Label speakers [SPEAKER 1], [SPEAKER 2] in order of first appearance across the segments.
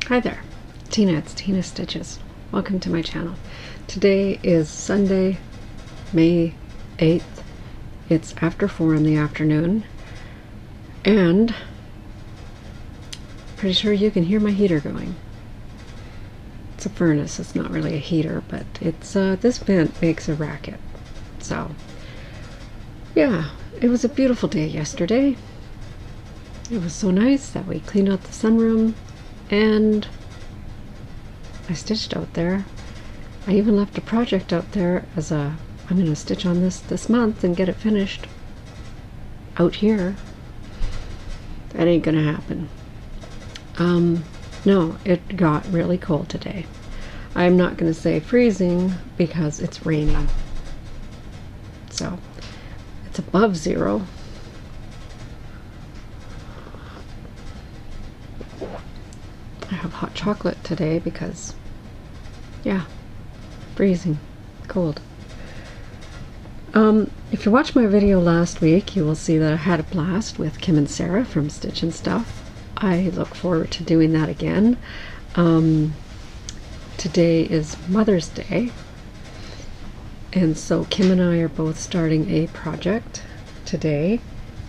[SPEAKER 1] Hi there, Tina. It's Tina Stitches. Welcome to my channel. Today is Sunday, May 8th. It's after 4 in the afternoon, and pretty sure you can hear my heater going. It's a furnace. It's not really a heater, but it's this vent makes a racket. So yeah, it was a beautiful day yesterday. It was so nice that we cleaned out the sunroom, and I stitched out there. I even left a project out there as I'm going to stitch on this month and get it finished out here. That ain't gonna happen. No, it got really cold today. I'm not gonna say freezing because it's raining. So it's above 0. I have hot chocolate today because, yeah, freezing cold. If you watched my video last week, you will see that I had a blast with Kim and Sarah from Stitch and Stuff. I look forward to doing that again. Today is Mother's Day, and so Kim and I are both starting a project today.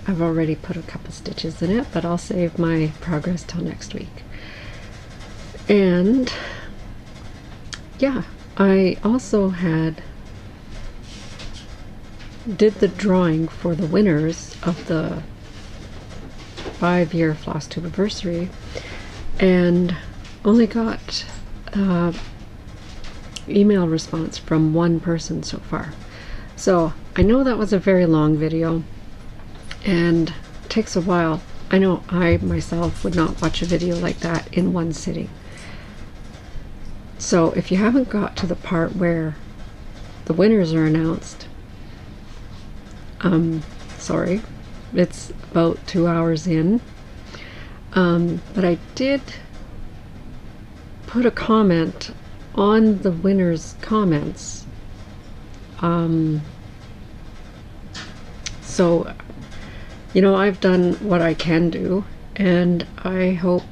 [SPEAKER 1] I've already put a couple stitches in it, but I'll save my progress till next week. And yeah, I also did the drawing for the winners of the 5-year Flosstube anniversary, and only got email response from one person so far. So I know that was a very long video and it takes a while. I know I myself would not watch a video like that in one sitting. So if you haven't got to the part where the winners are announced, sorry, it's about 2 hours in. But I did put a comment on the winners' comments. So, you know, I've done what I can do, and I hope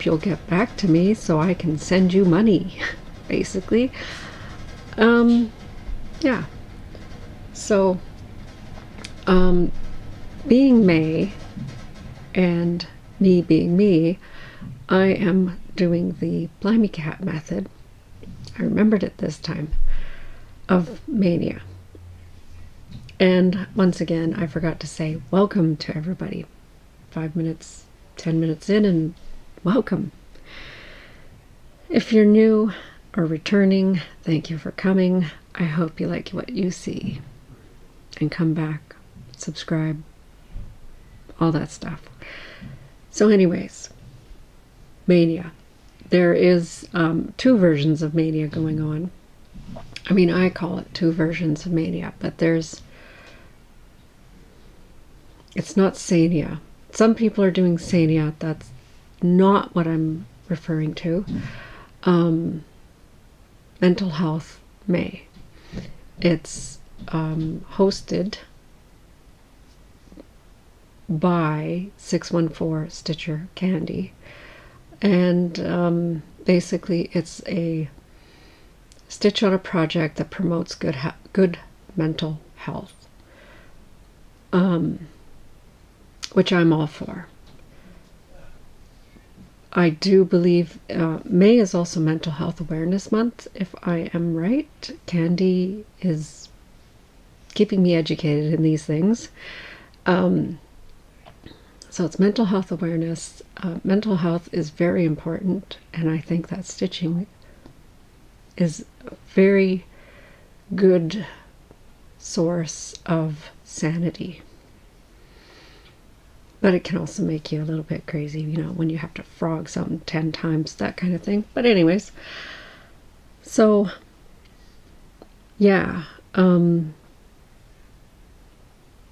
[SPEAKER 1] you'll get back to me so I can send you money, basically. Yeah. So, being May and me being me, I am doing the Blimey Cat method. I remembered it this time, of Maynia. And once again, I forgot to say welcome to everybody. 5 minutes, 10 minutes in, and welcome. If you're new or returning, thank you for coming. I hope you like what you see and come back, subscribe, all that stuff. So anyways, Maynia. There is 2 versions of Maynia going on. I mean, I call it 2 versions of Maynia, but it's not Sania. Some people are doing Sania. That's not what I'm referring to. Mental Health May. It's hosted by 614 Stitcher Candy, and basically it's a stitch on a project that promotes good mental health, which I'm all for. I do believe May is also Mental Health Awareness Month, if I am right. Candy is keeping me educated in these things. So it's mental health awareness. Mental health is very important, and I think that stitching is a very good source of sanity. But it can also make you a little bit crazy, you know, when you have to frog something 10 times, that kind of thing. But anyways, so yeah,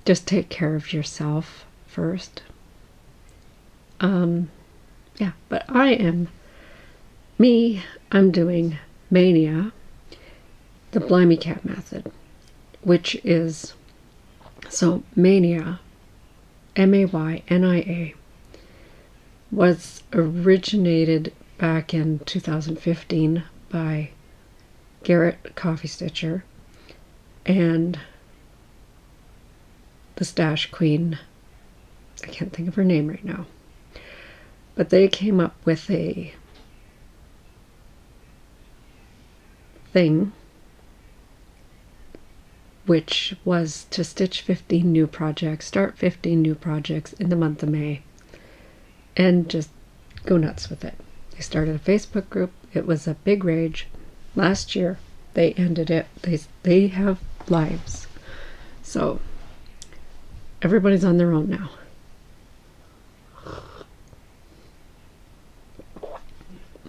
[SPEAKER 1] just take care of yourself first. Yeah, but I am me. I'm doing Maynia, the Blimey Cat method, which is, so Maynia, Maynia, was originated back in 2015 by Garrett Coffee Stitcher and the Stash Queen. I can't think of her name right now. But they came up with a thing which was to stitch 15 new projects, start 15 new projects in the month of May, and just go nuts with it. They started a Facebook group. It was a big rage. Last year, they ended it. They have lives. So, everybody's on their own now.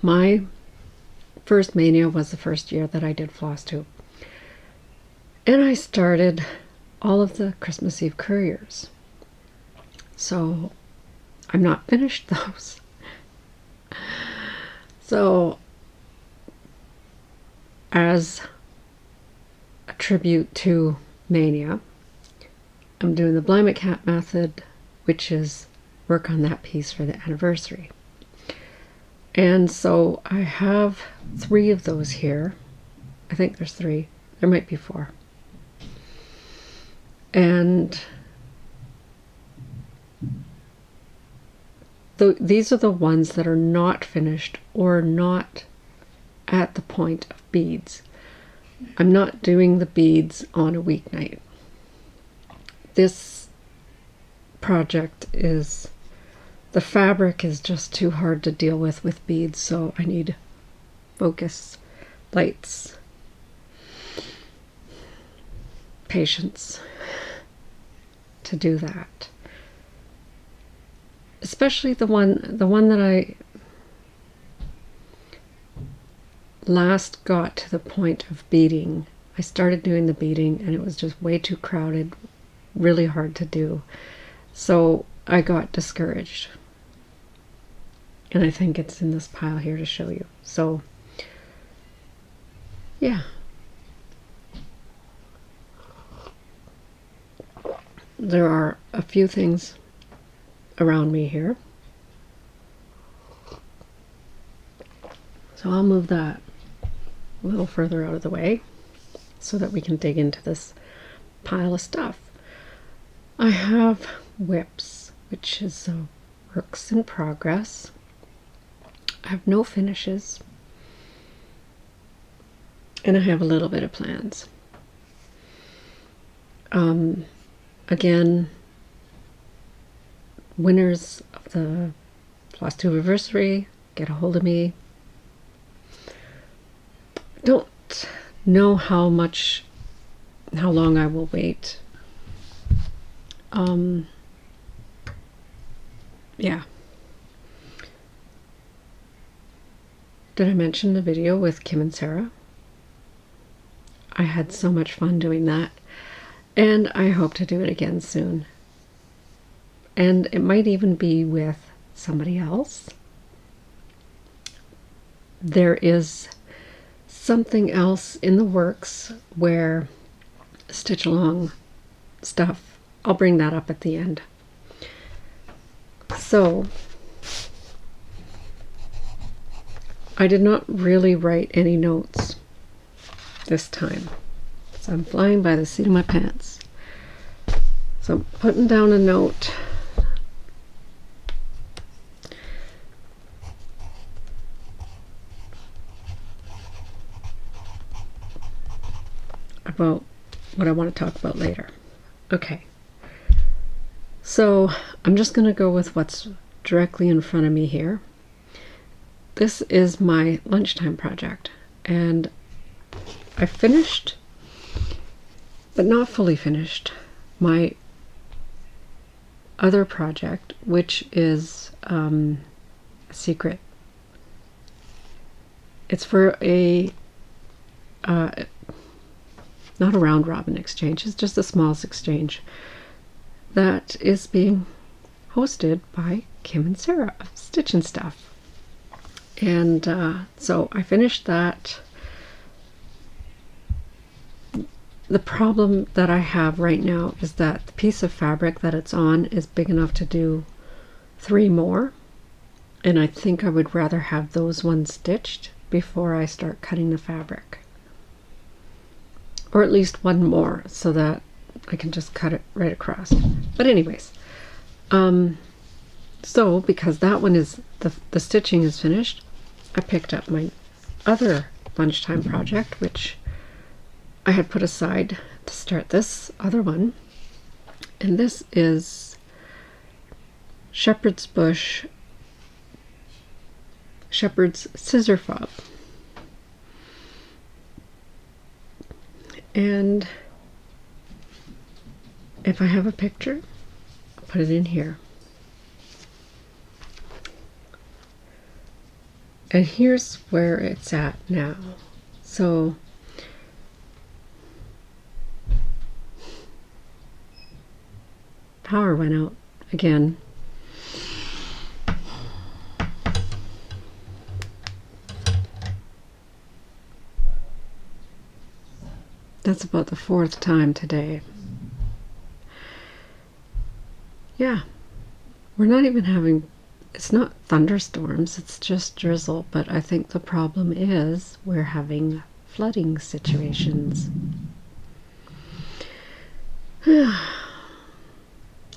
[SPEAKER 1] My first Maynia was the first year that I did Flosstube. And I started all of the Christmas Eve couriers. So I'm not finished those. So as a tribute to Maynia, I'm doing the Blind Cat method, which is work on that piece for the anniversary. And so I have 3 of those here. I think there's 3. There might be 4. And these are the ones that are not finished or not at the point of beads. I'm not doing the beads on a weeknight. This project is, the fabric is just too hard to deal with beads, so I need focus, lights, patience to do that. Especially the one that I last got to the point of beading. I started doing the beading and it was just way too crowded, really hard to do. So I got discouraged. And I think it's in this pile here to show you. So, yeah. There are a few things around me here. So I'll move that a little further out of the way so that we can dig into this pile of stuff. I have whips, which is a works in progress. I have no finishes. And I have a little bit of plans. Again, winners of the Flosstube anniversary, get a hold of me. Don't know how long I will wait. Yeah. Did I mention the video with Kim and Sarah? I had so much fun doing that, and I hope to do it again soon. And it might even be with somebody else. There is something else in the works where stitch along stuff. I'll bring that up at the end. So I did not really write any notes this time. So I'm flying by the seat of my pants. So I'm putting down a note about what I want to talk about later. Okay. So I'm just going to go with what's directly in front of me here. This is my Lunchtime Project, and I finished, but not fully finished, my other project, which is a secret. It's for a not a round robin exchange, it's just a smalls exchange that is being hosted by Kim and Sarah of Stitch and Stuff. And so I finished that. The problem that I have right now is that the piece of fabric that it's on is big enough to do 3 more. And I think I would rather have those ones stitched before I start cutting the fabric. Or at least one more so that I can just cut it right across. But anyways, so because that one is, the stitching is finished, I picked up my other lunchtime project, which I had put aside to start this other one. And this is Shepherd's Scissor Fob. And if I have a picture, I'll put it in here. And here's where it's at now. So power went out again. That's about the 4th time today. Yeah, we're not even having, it's not thunderstorms, it's just drizzle, but I think the problem is we're having flooding situations.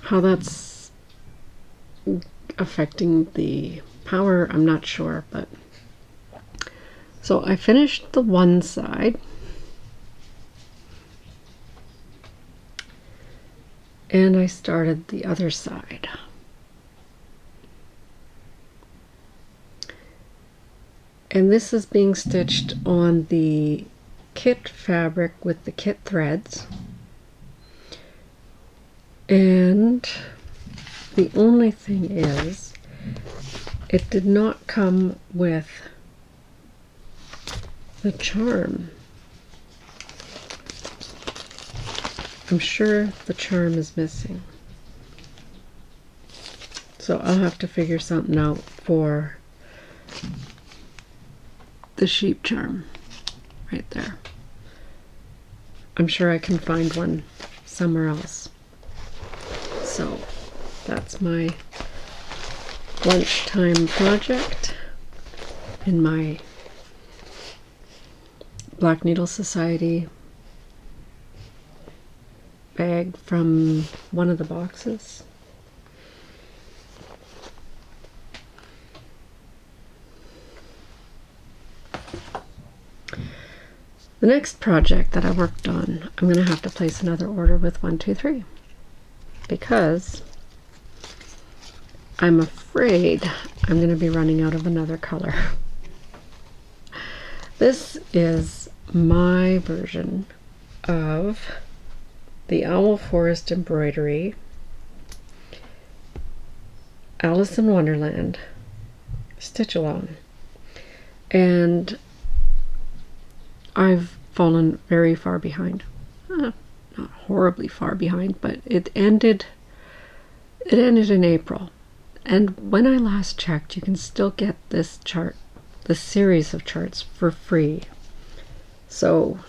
[SPEAKER 1] How that's affecting the power, I'm not sure, but so I finished the one side. And I started the other side. And this is being stitched on the kit fabric with the kit threads. And the only thing is, it did not come with the charm. I'm sure the charm is missing. So I'll have to figure something out for the sheep charm right there. I'm sure I can find one somewhere else. So that's my lunchtime project in my Black Needle Society bag from one of the boxes. The next project that I worked on, I'm going to have to place another order with 123 because I'm afraid I'm going to be running out of another color. This is my version of the Owl Forest Embroidery Alice in Wonderland stitch along, and I've fallen very far behind. Not horribly far behind, but it ended in April, and when I last checked, you can still get this chart, this series of charts, for free, so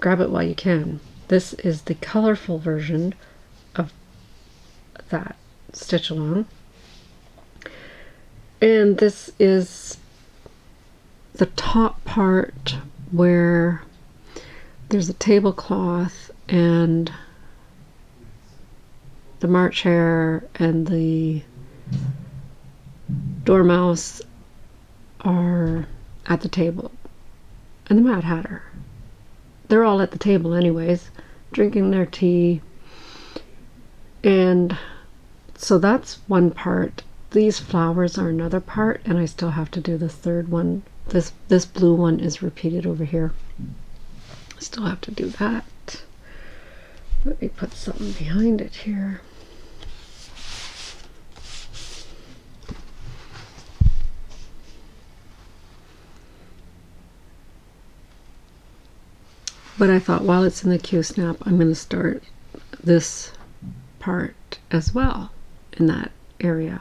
[SPEAKER 1] grab it while you can. This is the colorful version of that stitch along. And this is the top part where there's a tablecloth and the March hare and the dormouse are at the table, and the Mad Hatter. They're all at the table anyways, drinking their tea. And so that's one part. These flowers are another part, and I still have to do the third one. This blue one is repeated over here. Still have to do that. Let me put something behind it here. But I thought while it's in the Q-snap, I'm going to start this part as well in that area.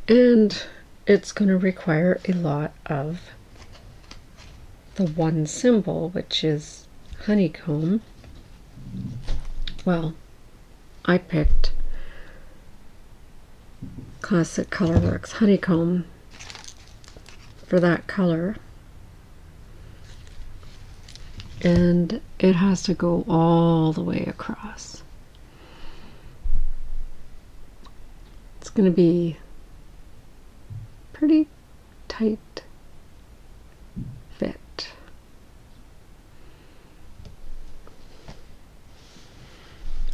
[SPEAKER 1] And it's going to require a lot of the one symbol, which is honeycomb. Well, I picked Classic Colorworks honeycomb for that color, and it has to go all the way across. It's going to be pretty tight fit.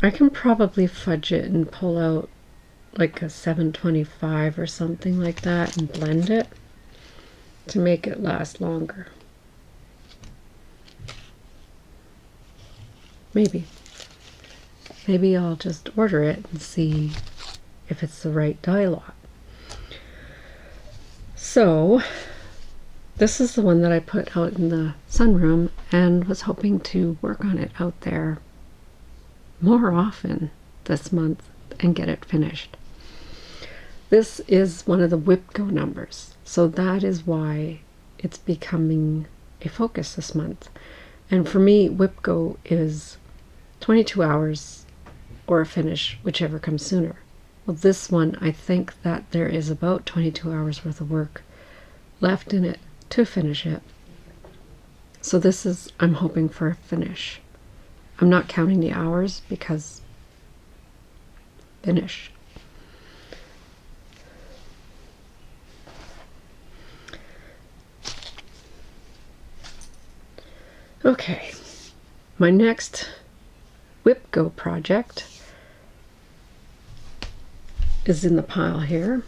[SPEAKER 1] I can probably fudge it and pull out like a 725 or something like that and blend it to make it last longer. Maybe I'll just order it and see if it's the right dye lot. So this is the one that I put out in the sunroom and was hoping to work on it out there more often this month and get it finished. This is one of the Whip Go numbers, so that is why it's becoming a focus this month. And for me, Whip Go is 22 hours or a finish, whichever comes sooner. Well, this one, I think that there is about 22 hours worth of work left in it to finish it. So this is, I'm hoping for a finish. I'm not counting the hours because finish. Okay, my next Whip Go project is in the pile here,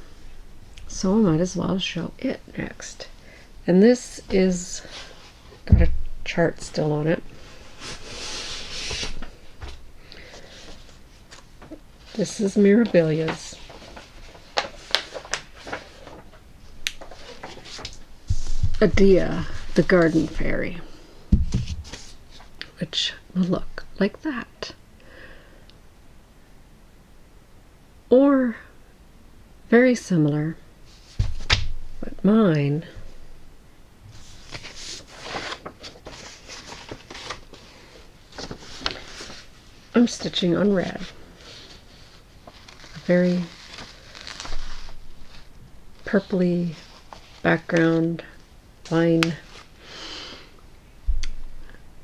[SPEAKER 1] so I might as well show it next. And this is got a chart still on it. This is Mirabilia's Adia, the Garden Fairy, which will look like that. Or very similar, but mine I'm stitching on red. A very purpley background line.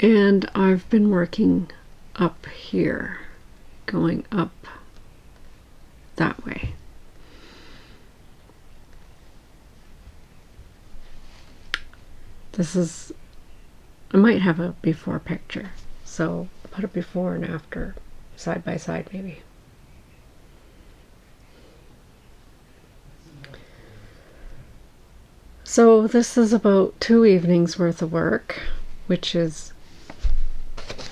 [SPEAKER 1] And I've been working up here, going up that way. This is, I might have a before picture, so put a before and after side by side maybe. So this is about 2 evenings worth of work, which is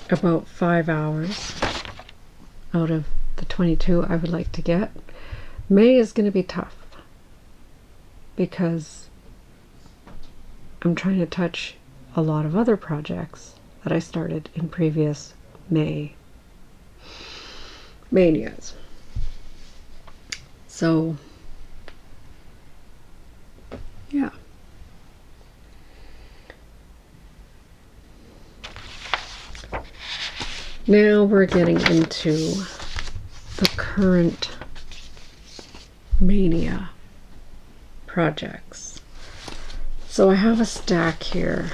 [SPEAKER 1] about 5 hours out of the 22 I would like to get. May is going to be tough because I'm trying to touch a lot of other projects that I started in previous Maynias. So yeah. Now we're getting into the current Maynia projects. So I have a stack here.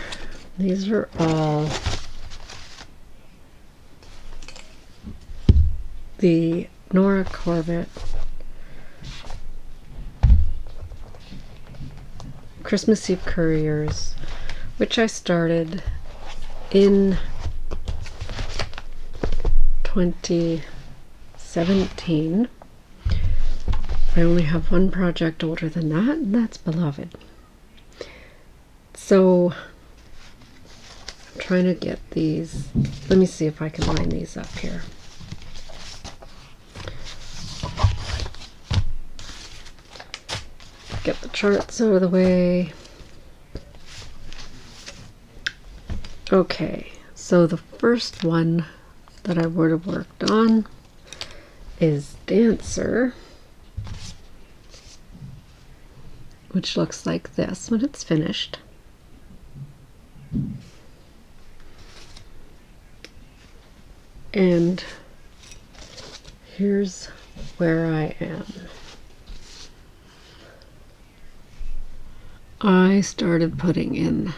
[SPEAKER 1] These are all the Nora Corbett Christmas Eve Couriers, which I started in 2017. I only have one project older than that, and that's Beloved. So I'm trying to get these. Let me see if I can line these up here. Get the charts out of the way. Okay, so the first one that I would have worked on is Dancer, which looks like this when it's finished. And here's where I am. I started putting in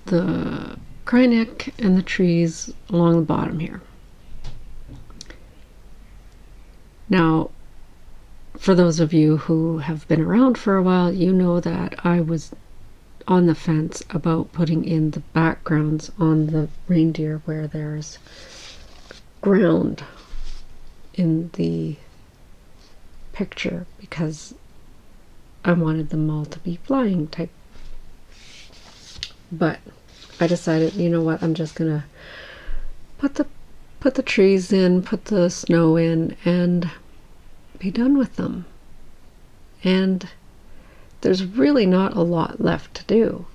[SPEAKER 1] the cryneck and the trees along the bottom here. Now, for those of you who have been around for a while, you know that I was on the fence about putting in the backgrounds on the reindeer where there's ground in the picture, because I wanted them all to be flying type. But I decided, you know what, I'm just gonna put the trees in, put the snow in, and be done with them. And there's really not a lot left to do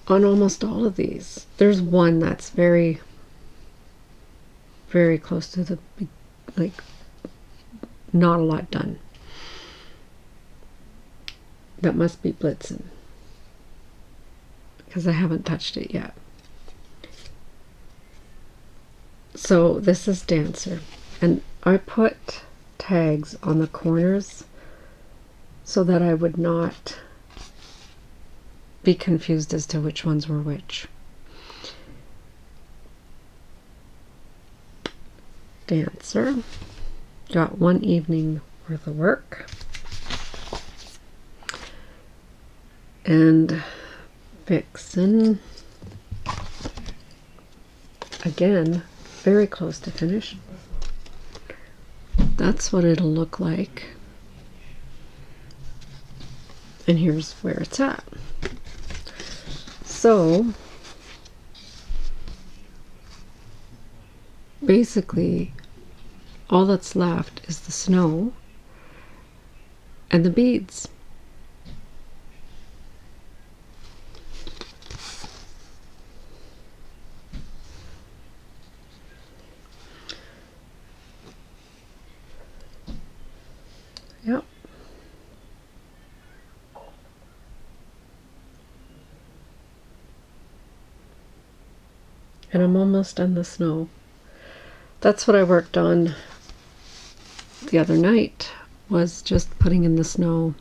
[SPEAKER 1] on almost all of these. There's one that's very, very close to the, like, not a lot done. That must be Blitzen, because I haven't touched it yet. So this is Dancer, and I put tags on the corners so that I would not be confused as to which ones were which. Dancer got one evening worth of work, and Vixen, again, very close to finish. That's what it'll look like. And here's where it's at. So basically all that's left is the snow and the beads. Yep. And I'm almost done the snow. That's what I worked on the other night, was just putting in the snow,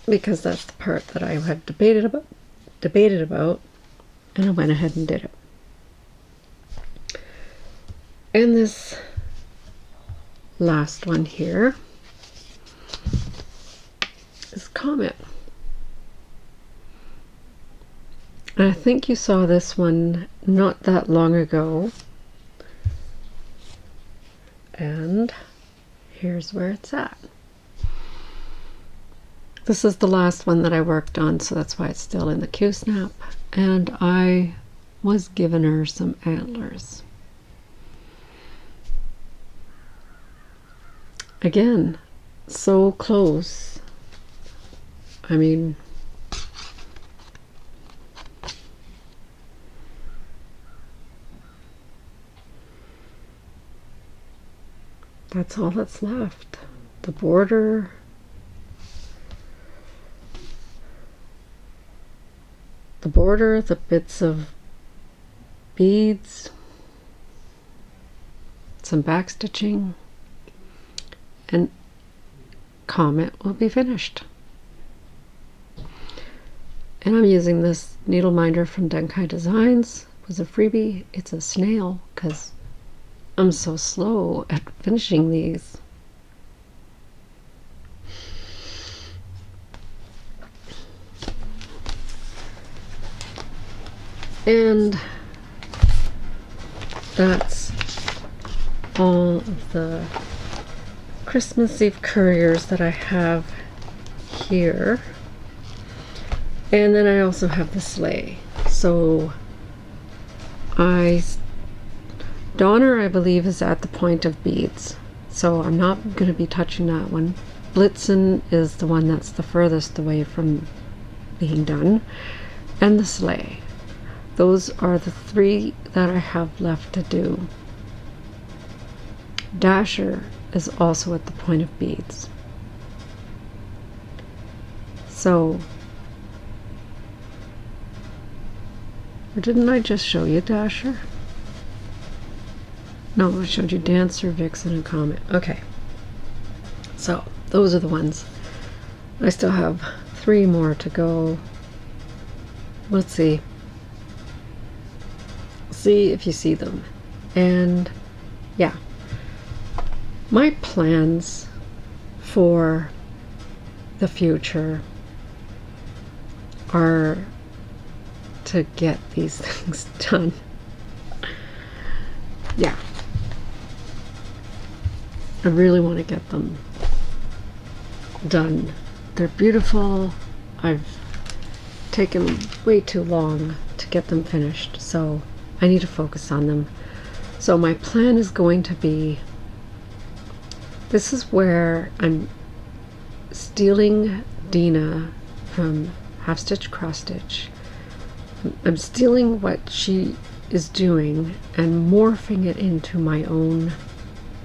[SPEAKER 1] because that's the part that I had debated about, and I went ahead and did it. And this last one here is Comet. And I think you saw this one not that long ago. And here's where it's at. This is the last one that I worked on, so that's why it's still in the Q-snap. And I was giving her some antlers. Again, so close. I mean, that's all that's left. The border, the bits of beads, some back stitching, and Comet will be finished. And I'm using this needle minder from Denkai Designs. It was a freebie. It's a snail, because I'm so slow at finishing these. And that's all of the Christmas Eve couriers that I have here. And then I also have the sleigh. So Donner, I believe, is at the point of beads, so I'm not going to be touching that one. Blitzen is the one that's the furthest away from being done, and the sleigh. Those are the three that I have left to do. Dasher is also at the point of beads. So, or didn't I just show you Dasher? No, I showed you Dancer, Vixen, and Comet. Okay. So, those are the ones I still have 3 more to go. Let's see. See if you see them. And yeah, my plans for the future are to get these things done. Yeah, I really want to get them done. They're beautiful. I've taken way too long to get them finished, so I need to focus on them. So my plan is going to be, this is where I'm stealing Dina from Half Stitch Cross Stitch. I'm stealing what she is doing and morphing it into my own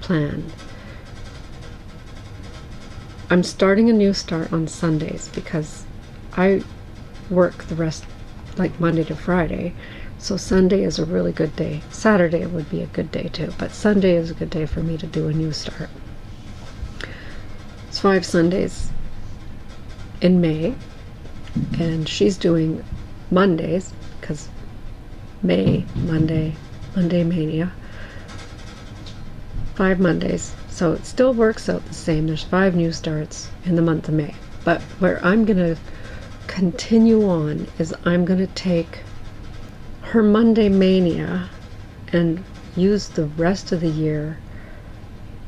[SPEAKER 1] plan. I'm starting a new start on Sundays because I work the rest, like Monday to Friday, so Sunday is a really good day. Saturday would be a good day too, but Sunday is a good day for me to do a new start. It's 5 Sundays in May, and she's doing Mondays because Monday Maynia. 5 Mondays, so it still works out the same. There's 5 new starts in the month of May, but where I'm gonna continue on is I'm gonna take her Monday Maynia and use the rest of the year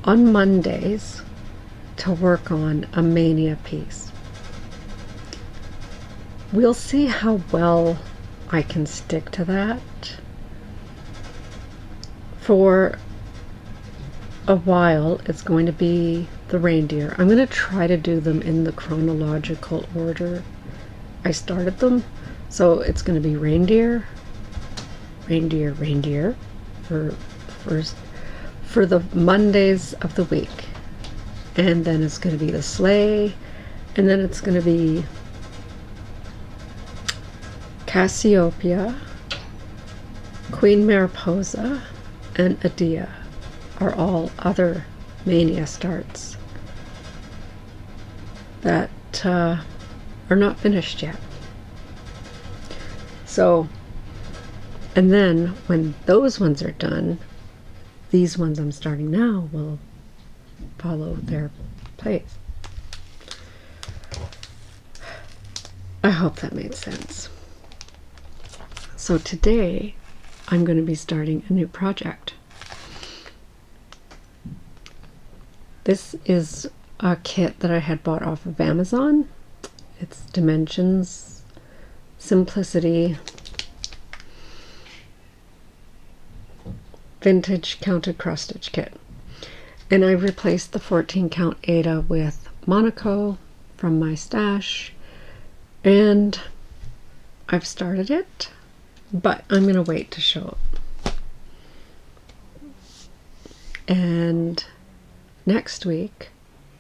[SPEAKER 1] on Mondays to work on a Maynia piece. We'll see how well I can stick to that. For a while, it's going to be the reindeer. I'm going to try to do them in the chronological order I started them. So it's going to be reindeer for the Mondays of the week. And then it's going to be the sleigh, and then it's going to be Cassiopeia, Queen Mariposa, and Adia are all other Maynia starts that are not finished yet. So, and then when those ones are done, these ones I'm starting now will follow their place. I hope that made sense. So today I'm going to be starting a new project. This is a kit that I had bought off of Amazon. It's Dimensions Simplicity Vintage Counted Cross Stitch Kit. And I replaced the 14 count Ada with Monaco from my stash. And I've started it, but I'm going to wait to show it. And next week,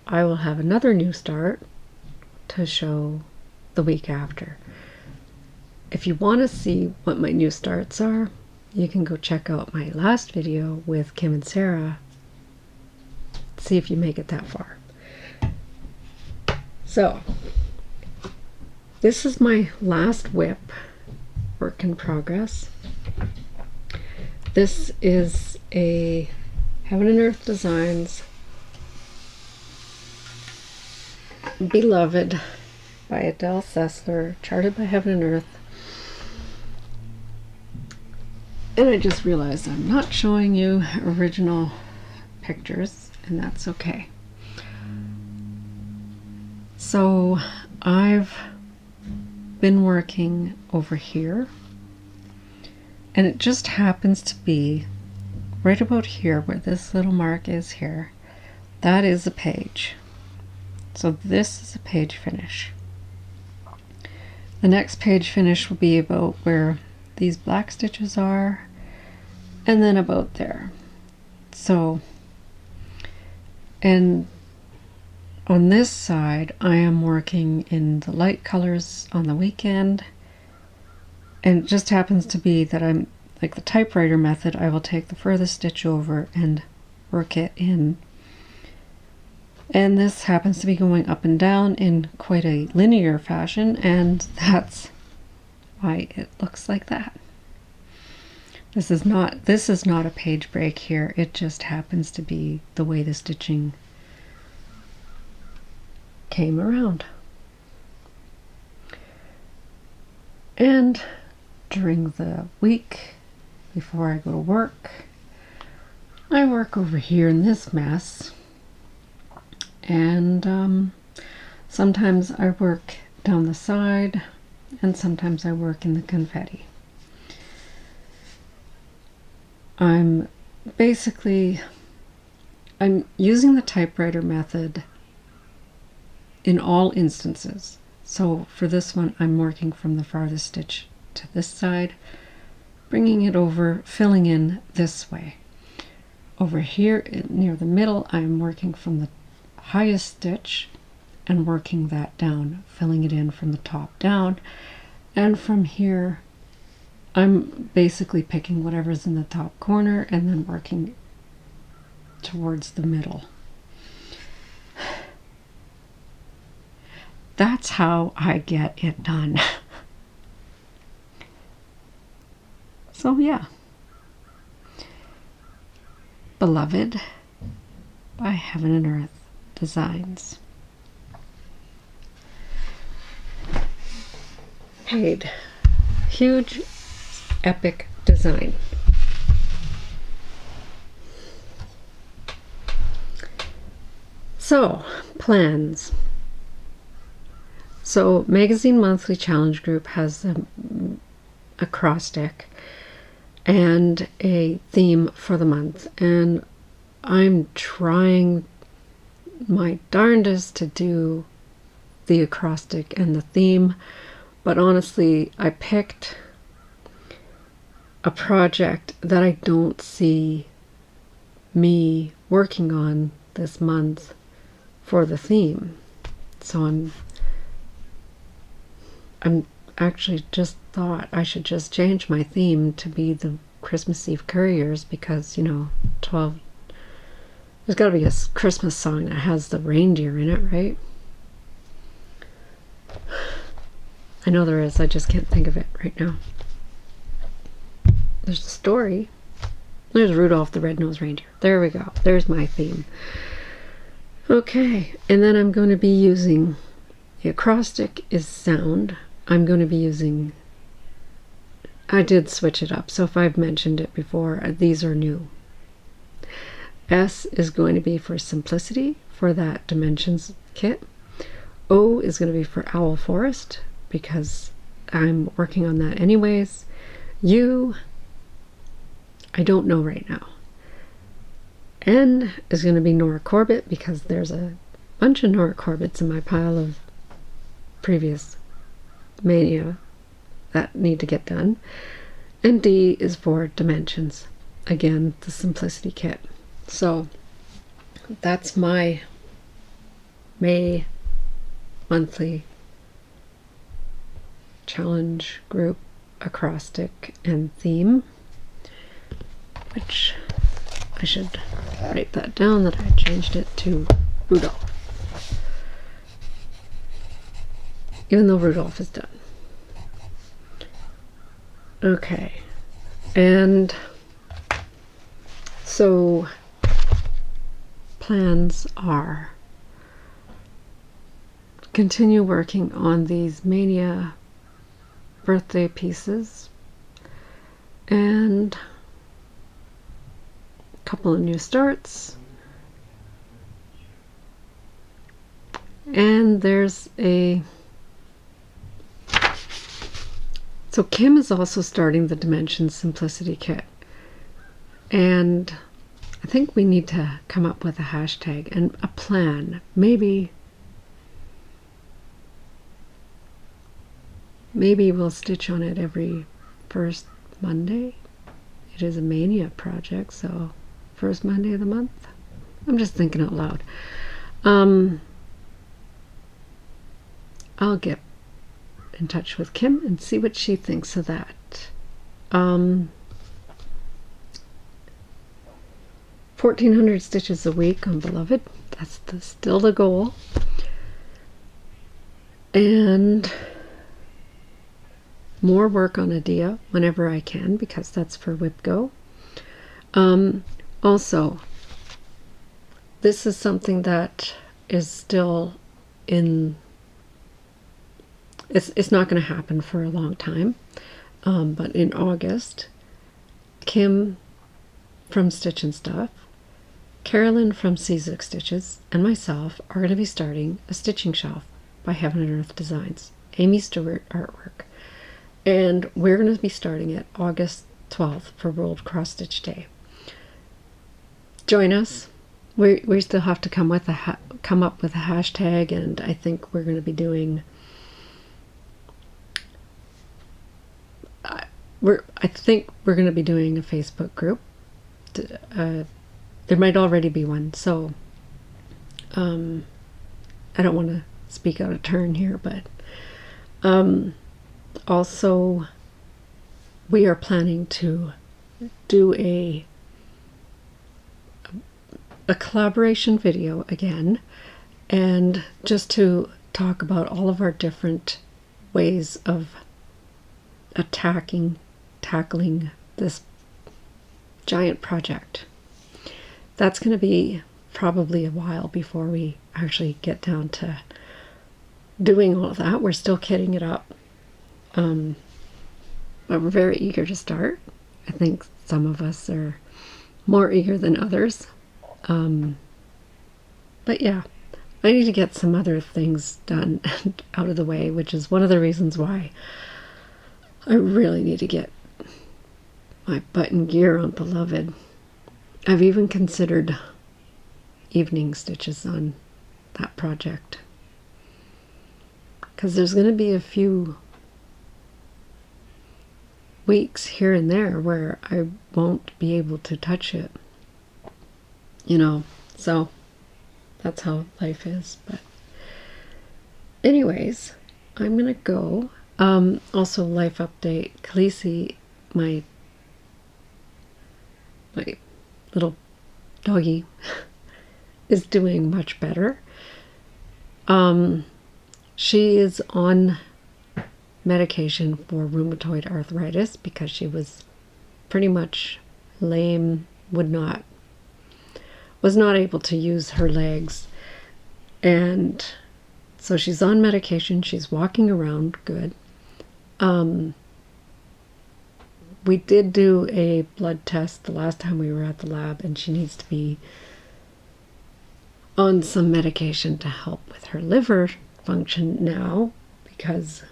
[SPEAKER 1] I will have another new start to show the week after. If you want to see what my new starts are, you can go check out my last video with Kim and Sarah. See if you make it that far. So, this is my last whip, work in progress. This is a Heaven and Earth Designs Beloved by Adele Sessler, charted by Heaven and Earth. And I just realized I'm not showing you original pictures, and that's okay. So I've been working over here, and it just happens to be right about here where this little mark is here. That is a page. So this is a page finish. The next page finish will be about where these black stitches are, and then about there. So, and on this side I am working in the light colors on the weekend, and it just happens to be that I'm like the typewriter method. I will take the furthest stitch over and work it in And this happens to be going up and down in quite a linear fashion, and that's why it looks like that. This is not a page break here. It just happens to be the way the stitching came around. And during the week before I go to work, I work over here in this mess. And sometimes I work down the side, and sometimes I work in the confetti. I'm using the typewriter method in all instances. So for this one, I'm working from the farthest stitch to this side, bringing it over, filling in this way. Over here near the middle, I'm working from the highest stitch and working that down, filling it in from the top down. And from here, I'm basically picking whatever's in the top corner and then working towards the middle. That's how I get it done. So yeah. Beloved by Heaven and Earth Designs. Paid. Huge, epic design. So, plans. So, Magazine Monthly Challenge Group has a acrostic and a theme for the month, and I'm trying my darndest to do the acrostic and the theme, but honestly, I picked a project that I don't see me working on this month for the theme. So I'm actually just thought I should just change my theme to be the Christmas Eve Couriers, because, you know, 12, there's got to be a Christmas song that has the reindeer in it, right? I know there is, I just can't think of it right now. There's a story. There's Rudolph the Red-Nosed Reindeer. There we go. There's my theme. Okay, and then I'm going to be using, the acrostic is sound. I'm going to be using, I did switch it up, so if I've mentioned it before, these are new. S is going to be for simplicity, for that dimensions kit. O is going to be for Owl Forest, because I'm working on that anyways. U, I don't know right now. N is going to be Nora Corbett, because there's a bunch of Nora Corbett's in my pile of previous Maynia that need to get done. And D is for dimensions. Again, the simplicity kit. So that's my May monthly challenge group acrostic and theme, which I should write that down, that I changed it to Rudolph, even though Rudolph is done. Okay, and so plans are continue working on these Maynia birthday pieces, and a couple of new starts, and there's a, so Kim is also starting the Dimensions Simplicity Kit, and I think we need to come up with a hashtag and a plan. Maybe we'll stitch on it every first Monday. It is a Maynia project, so first Monday of the month. I'm just thinking out loud. I'll get in touch with Kim and see what she thinks of that. 1,400 stitches a week on Beloved. That's still the goal. And more work on Adia whenever I can, because that's for Whip Go. Also, this is something that is still in, it's not going to happen for a long time, but in August, Kim from Stitch and Stuff, Carolyn from Seasick Stitches, and myself are going to be starting a stitching shelf by Heaven and Earth Designs, Amy Stewart artwork. And we're going to be starting it August 12th for World Cross Stitch Day. Join us. We still have to come up with a hashtag, and I think we're going to be doing. I think we're going to be doing a Facebook group. There might already be one, so I don't want to speak out of turn here, but also we are planning to do a collaboration video again, and just to talk about all of our different ways of tackling this giant project. That's going to be probably a while before we actually get down to doing all of that. We're still kitting it up, but we're very eager to start. I think some of us are more eager than others. But yeah, I need to get some other things done and out of the way, which is one of the reasons why I really need to get my button gear on Beloved. I've even considered evening stitches on that project, because there's going to be a few weeks here and there where I won't be able to touch it, so that's how life is. But anyways, I'm gonna go. Also, life update, Khaleesi, my little doggy, is doing much better. She is on medication for rheumatoid arthritis because she was pretty much lame, was not able to use her legs, and so she's on medication. She's walking around good. We did do a blood test the last time we were at the lab, and she needs to be on some medication to help with her liver function now, because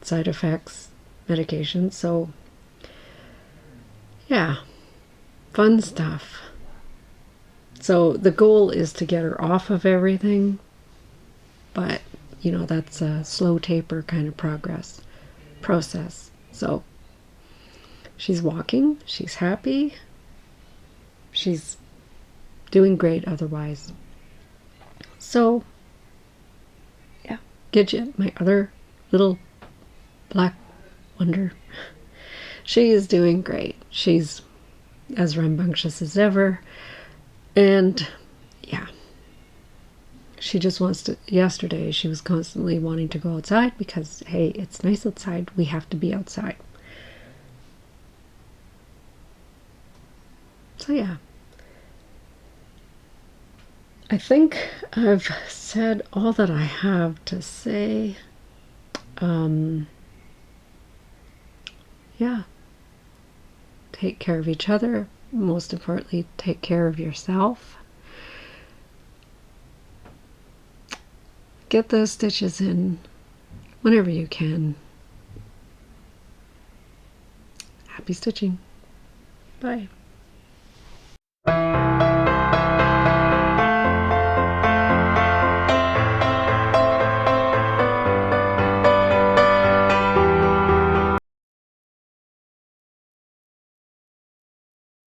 [SPEAKER 1] side effects, medication. So yeah, fun stuff. So the goal is to get her off of everything, but that's a slow taper kind of process. So she's walking, she's happy, she's doing great otherwise. So yeah, Gidget, my other little black wonder, she is doing great. She's as rambunctious as ever, and yeah, she just wants to. Yesterday she was constantly wanting to go outside because, hey, it's nice outside, we have to be outside. So yeah, I think I've said all that I have to say. Yeah, take care of each other. Most importantly, take care of yourself. Get those stitches in whenever you can. Happy stitching. Bye.